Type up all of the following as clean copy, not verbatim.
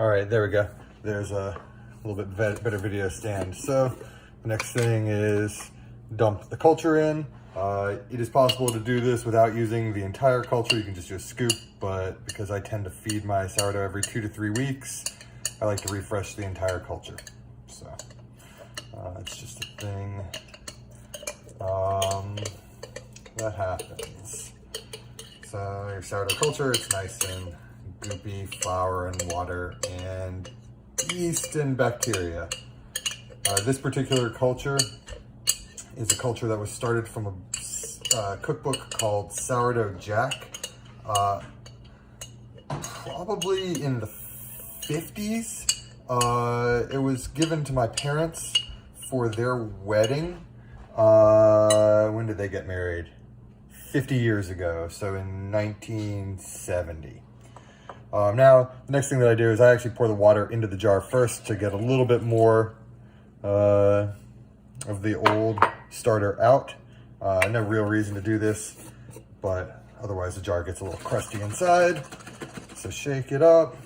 All right, there we go. There's a little bit better video stand. So the next thing is dump the culture in. It is possible to do this without using the entire culture. You can just do a scoop, but because I tend to feed my sourdough every 2 to 3 weeks, I like to refresh the entire culture. So it's just a thing that happens. So your sourdough culture, it's nice and goopy, flour and water and yeast and bacteria. This particular culture is a culture that was started from a cookbook called Sourdough Jack, probably in the 50s. It was given to my parents for their wedding. When did they get married? 50 years ago, so in 1970. Now, the next thing that I do is I actually pour the water into the jar first to get a little bit more of the old starter out. No real reason to do this, but otherwise the jar gets a little crusty inside. So shake it up.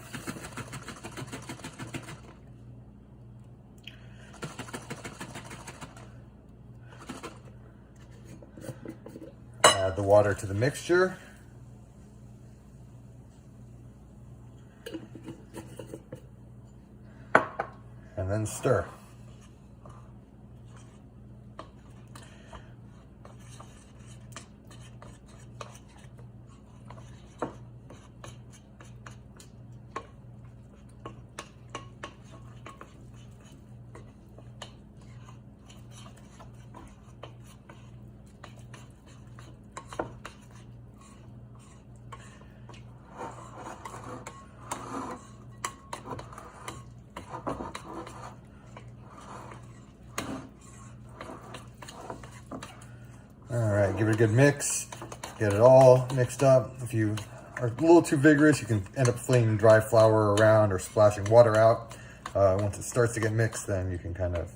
Add the water to the mixture. And then stir. All right, give it a good mix, get it all mixed up. If you are a little too vigorous, you can end up flinging dry flour around or splashing water out. Once it starts to get mixed, then you can kind of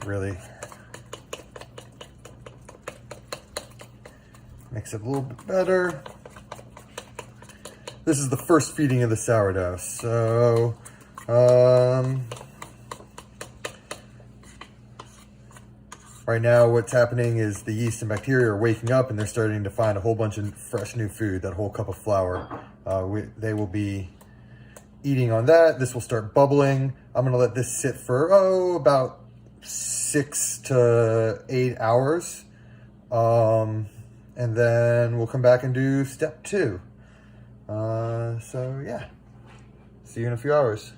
really mix it a little bit better. This is the first feeding of the sourdough, so right now, what's happening is the yeast and bacteria are waking up and they're starting to find a whole bunch of fresh new food, that whole cup of flour. They will be eating on that. This will start bubbling. I'm gonna let this sit for, about 6 to 8 hours. And then we'll come back and do step 2. So yeah, see you in a few hours.